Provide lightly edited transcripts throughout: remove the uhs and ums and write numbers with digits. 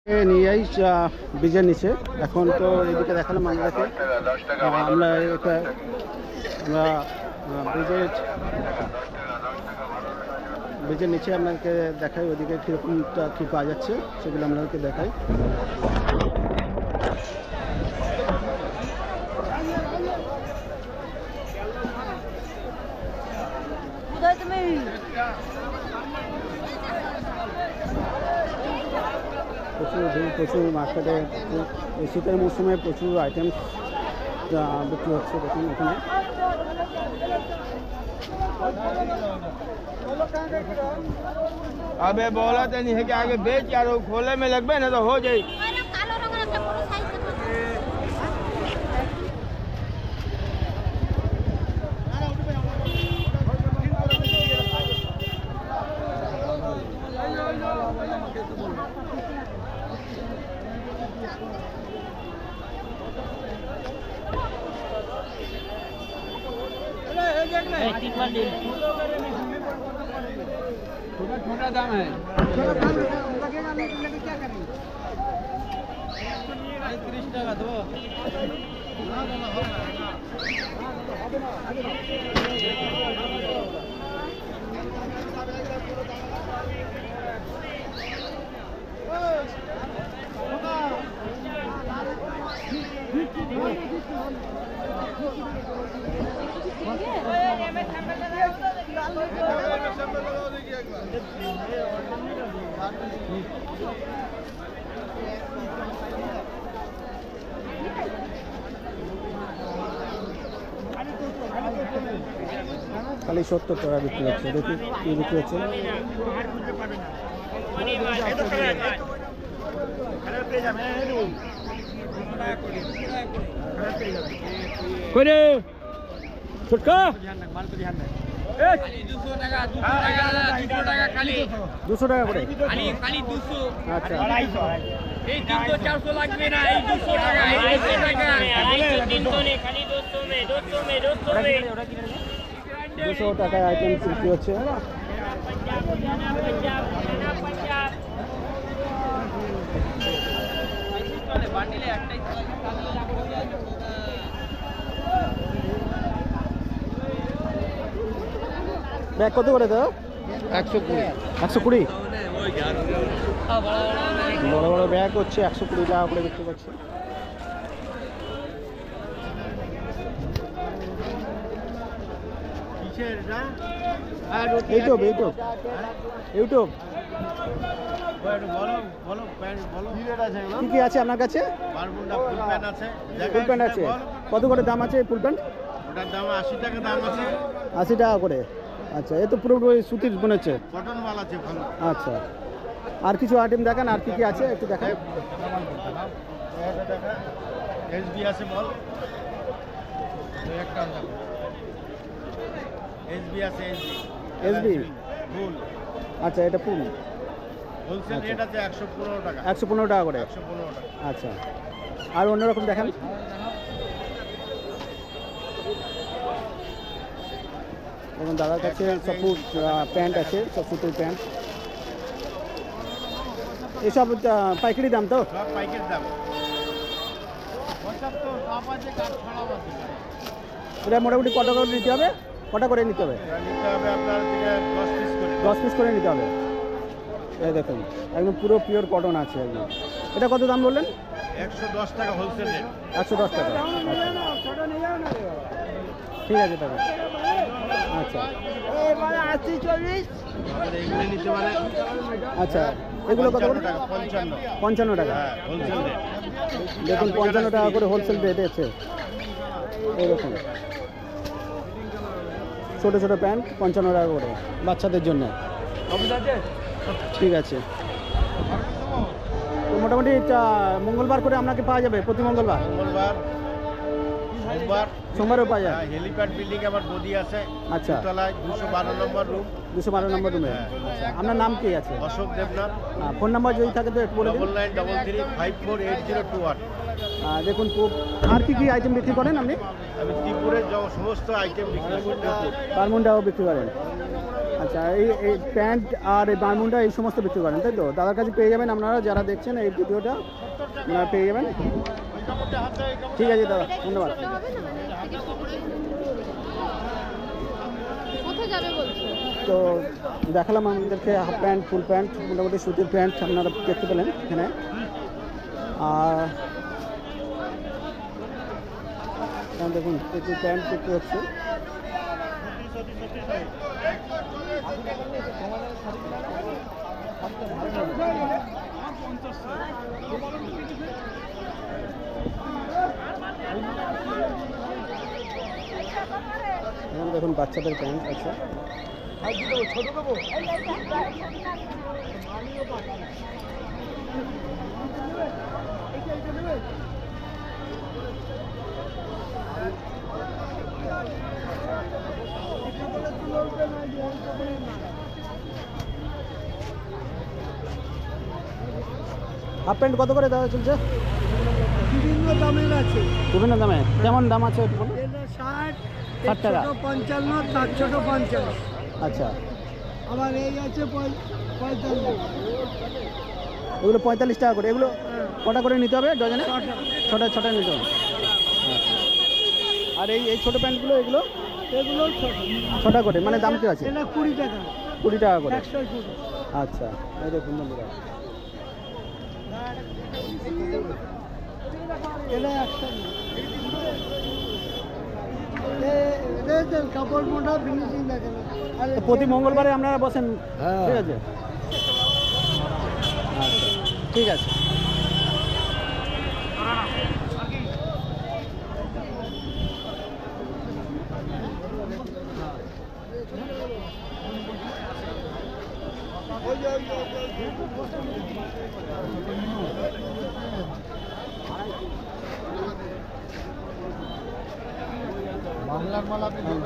নিয়ে যাই ব্রিজের নিচে। এখন তো এদিকে দেখালাম আমাদেরকে, আমরা ব্রিজের নিচে আপনাদেরকে দেখাই ওদিকে কীরকমটা কী পাওয়া যাচ্ছে সেগুলো আপনাদেরকে দেখাই। প্রচুর মার্কেটে এই শীতের মৌসুমে প্রচুর আইটেম বিক্রি হচ্ছে। দেখুন এখানে अबे बोला तो नहीं है कि आगे बेच यार खोले में लगबे ना तो हो जाए। छोटा दाम है, क्या करें 30 টাকা दो। খালি 70 টাকা বিক্রি হচ্ছে। দেখি কি বিক্রি হচ্ছে। ছোটকা 200 টাকা করে। আচ্ছা এই 300-400 লাগবে না, এই 200 টাকা, এই 200 টাকা, 300 নেই, খালি 200 में 200 টাকায় আইটেম বিক্রি হচ্ছে। ব্যাগ কত করে দাও? 120। বড় বড় ব্যাগ হচ্ছে 120 টাকা করে বিক্রি করছে। ইউটিউব কি কি আছে আপনার কাছে? ফুল প্যান্ট আছে। কত করে দাম আছে ফুল প্যান্ট? ওটার দাম 80 টাকা দাম আছে। 80 টাকা করে। আচ্ছা, এ তো পুরো সুতির মনে হচ্ছে। কটন মাল আছে ভালো। আচ্ছা, আর কিছু আইটেম দেখান, আর কি কি আছে একটু দেখান। এসবি আছে বল, একটা এসবি আছে। এসবি ফুল। আচ্ছা, এটা ফুল হোলসেল রেট আছে 115 টাকা। 115 টাকা করে। 115 টাকা। আচ্ছা, আর অন্যরকম দেখান। এবং দাদার কাছে সব প্যান্ট আছে, সব সুতির প্যান্ট। এসব পাইকারি দাম তো? সব পাইকারি দাম। ওসব তো সব আছে, কাজ ছাড়াও আছে। এটা মোটামুটি কত করে নিতে হবে? কটা করে নিতে হবে? নিতে হবে আপনার 10 পিস করে নিতে হবে। এই দেখুন একদম পুরো পিওর কটন আছে একদম। এটা কত দাম বললেন? 110 টাকা হোলসেল রেট। 110 টাকা। ঠিক আছে দাদা। আচ্ছা, এগুলো নিতে পারেন। আচ্ছা, এগুলো কত করে? 55 টাকা হোলসেল রেট। দেখুন 55 টাকা করে হোলসেল রেট আছে। এই দেখুন ছোটো ছোটো প্যান্ট 55 টাকা করে বাচ্চাদের জন্য। ঠিক আছে, তো মোটামুটি মঙ্গলবার করে আপনাকে পাওয়া যাবে? প্রতি মঙ্গলবার, সোমবারও পাওয়া যায়। হেলিপ্যাড বিল্ডিং আমার বডি আছে। আচ্ছা, 212 নম্বর রুম। 212 নম্বর রুমে। আপনার নাম কি আছে? অশোক দেবনাথ। ফোন নাম্বার যদি থাকে তো একটু বলে দিন। 9933548021। দেখুন আর কি কি আইটেম বিক্রি করেন আপনি? আমি ত্রিপুরের সমস্ত আইটেম বিক্রি করি। বারমুন্ডাও বিক্রি করেন? আচ্ছা, আচ্ছা, এই প্যান্ট আর এই বারমুন্ডা এই সমস্ত বিক্রি করেন তাই তো? দাদার কাছে পেয়ে যাবেন আপনারা যারা দেখছেন এই ভিডিওটা, আপনারা পেয়ে যাবেন। ঠিক আছে দাদা, ধন্যবাদ। তো দেখালাম আমাদেরকে হাফ প্যান্ট, ফুল প্যান্ট, মোটামুটি সুতির প্যান্ট আপনারা দেখতে পেলেন এখানে। আর দেখুন প্রচুর প্যান্ট বিক্রি হচ্ছে। এখানে দেখুন বাচ্চাদের প্যান্ট আছে। হাফ প্যান্ট কত করে দাদা চলছে? বিভিন্ন দামের আছে। বিভিন্ন দামে কেমন দাম আছে? 60 60 টাকা। 55, তার ছোট 50। আচ্ছা, আবার এই আছে 45। এগুলো 45 টাকা করে। এগুলো কটা করে নিতে হবে ডজনে? ছটা নিতে হবে। আচ্ছা, আর এই ছোটো প্যান্টগুলো এগুলো এগুলো ছোট। ছটা করে, মানে দাম কি আছে? এটা 20 টাকা। 20 টাকা করে। 120। আচ্ছা, এই দেখুন বন্ধুরা, এটা 100। কাপড় মোটা ফিনিশিং দেখে না। তো প্রতি মঙ্গলবারে আপনারা বসেন? ঠিক আছে, আচ্ছা ঠিক আছে।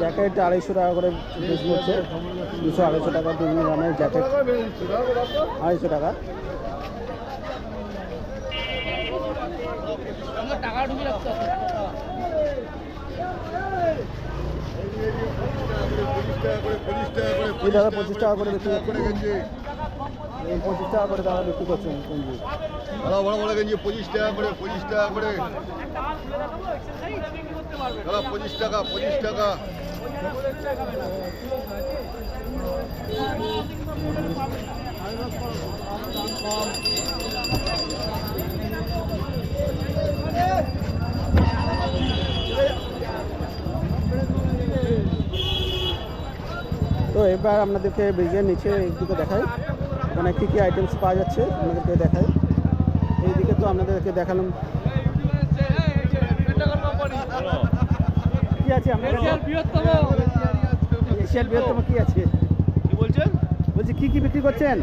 জ্যাকেট 250 টাকা করে পিস হচ্ছে, 200-250 টাকা বিভিন্ন দামের জ্যাকেট, 250 টাকা। এই দাদা 25 টাকা করে বিক্রি করছে, 25 টাকা করে দাদা বিক্রি করছেন গেঞ্জি। বড় বড় গেঞ্জি 25 টাকা করে, 25 টাকা করে, 25 টাকা, 25 টাকা। তো এবার আপনাদেরকে ব্রিজের নিচে এইদিকে দেখাই, মানে কী কী আইটেমস পাওয়া যাচ্ছে আপনাদেরকে দেখাই। এইদিকে তো আপনাদেরকে দেখালাম কি আছে আপনাদের এশিয়ার বৃহত্তম কি আছে? কি বলছেন? বলছি কি কি বিক্রি করছেন?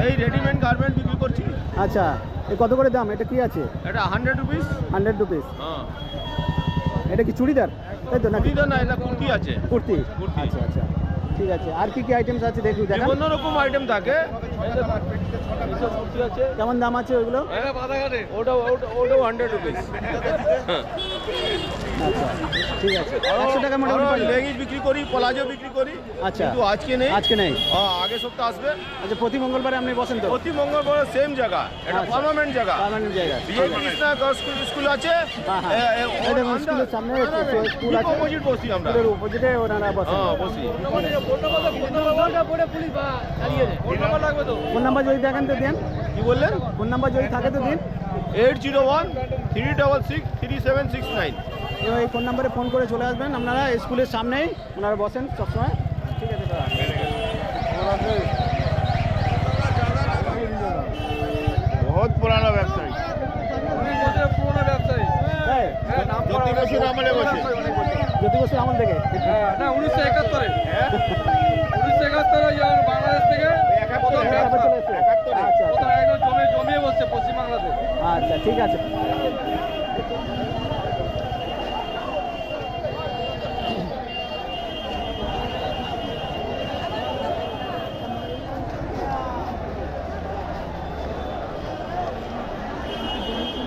এই রেডিমেড গার্মেন্ট বিক্রি করছি। আচ্ছা, এ কত করে দাম? এটা কি আছে? এটা 100 রুপিস। 100 রুপিস। হ্যাঁ, এটা কি চুড়িদার তাই তো নাকি? কুর্তি না, এটা কুর্তি আছে। কুর্তি। কুর্তি। আচ্ছা আচ্ছা, ঠিক আছে। আর কি কি আইটেমস আছে দেখুন দেখান। বিভিন্ন রকম আইটেম থাকে। কুর্তি আছে। কেমন দাম আছে ওইগুলো? ওটাও 100 রুপিস। আচ্ছা ঠিক আছে, 100 টাকা মোটামুটি পাই। লেগিংস বিক্রি করি, প্লাজো বিক্রি করি। আচ্ছা, কিন্তু আজকে নেই। আজকে নেই। আগে সপ্তাহ আসবে। আচ্ছা, প্রতি মঙ্গলবারে আপনি বসেন তো? প্রতি মঙ্গলবার সেম জায়গা, এটা আচ্ছা। পার্মানেন্ট জায়গা। পার্মানেন্ট জায়গা। বিজয় কৃষ্ণা গার্লস স্কুল আছে। হ্যাঁ, হ্যাঁ। এই দেখুন, স্কুলের সামনে স্কুল আছে, অপোজিট বসি আমরা। স্কুলের অপোজিটে ওনারা বসেন। হ্যাঁ, বসি। ফোন নাম্বার যদি দেখেন তো দিন। কি বললেন? ফোন নাম্বার যদি থাকে তো দিন। 8013663769। এই ফোন নাম্বারে ফোন করে চলে আসবেন আপনারা, স্কুলের সামনেই ওনারা বসেন সবসময়। ঠিক আছে দাদা। बहुत पुराना व्यवसायी। হ্যাঁ, জ্যোতি বসুর আমলে বসে। জ্যোতি বসুর আমল থেকে। না 1971 বাংলাদেশ থেকে তারপর চলে এসছে। আচ্ছা আচ্ছা জমিয়ে বসছে পশ্চিমবাংলাতে। আচ্ছা, ঠিক আছে।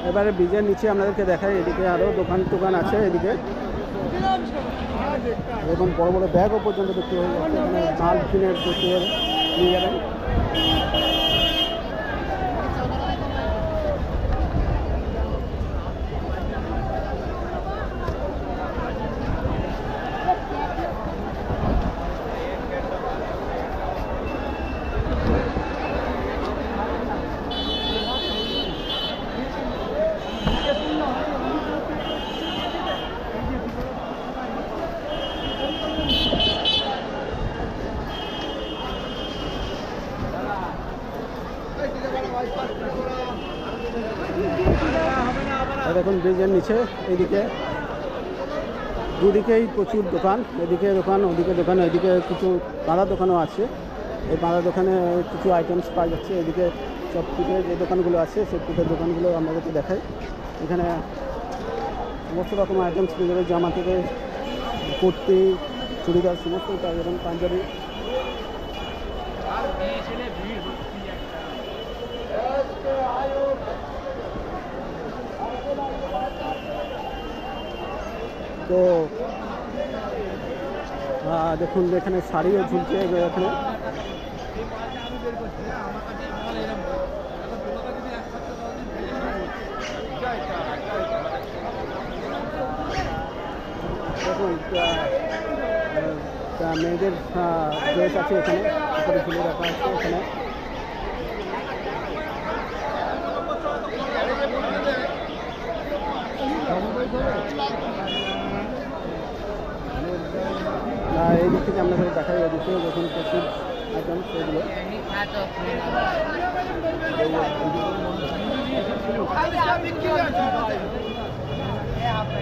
এবারে ব্রিজের নিচে আপনাদেরকে দেখাই, এদিকে আরও দোকান আছে। এদিকে এরকম বড় বড় ব্যাগও পর্যন্ত বিক্রি হয়ে যাচ্ছে, এখানে মাল কিনে বিক্রি করে নিয়ে যাবেন। দেখুন ব্রিজের নিচে এইদিকে দুদিকেই প্রচুর দোকান, এদিকে দোকান, ওদিকে দোকান, এদিকে কিছু বাঁধা দোকানও আছে। এই বাঁধা দোকানে কিছু আইটেমস পাওয়া যাচ্ছে। এদিকে সব ফুটের যে দোকানগুলো আছে সেই ফুটের দোকানগুলো আমাদেরকে দেখাই। এখানে সমস্ত রকম আইটেমস পেয়ে যাবে, জামা থেকে কুর্তি, চুড়িদার সমস্ত পাওয়া যাবেন, পাঞ্জাবি। তো দেখুন এখানে শাড়িও ঝুলছে এখানে। দেখুন মেয়েদের ড্রেস আছে এখানে, উপরে ঝুলে রাখা আছে এখানে। এই দিক থেকে আপনাদের দেখাই, এদিকে দেখুন প্রচুর আইটেম সেগুলো।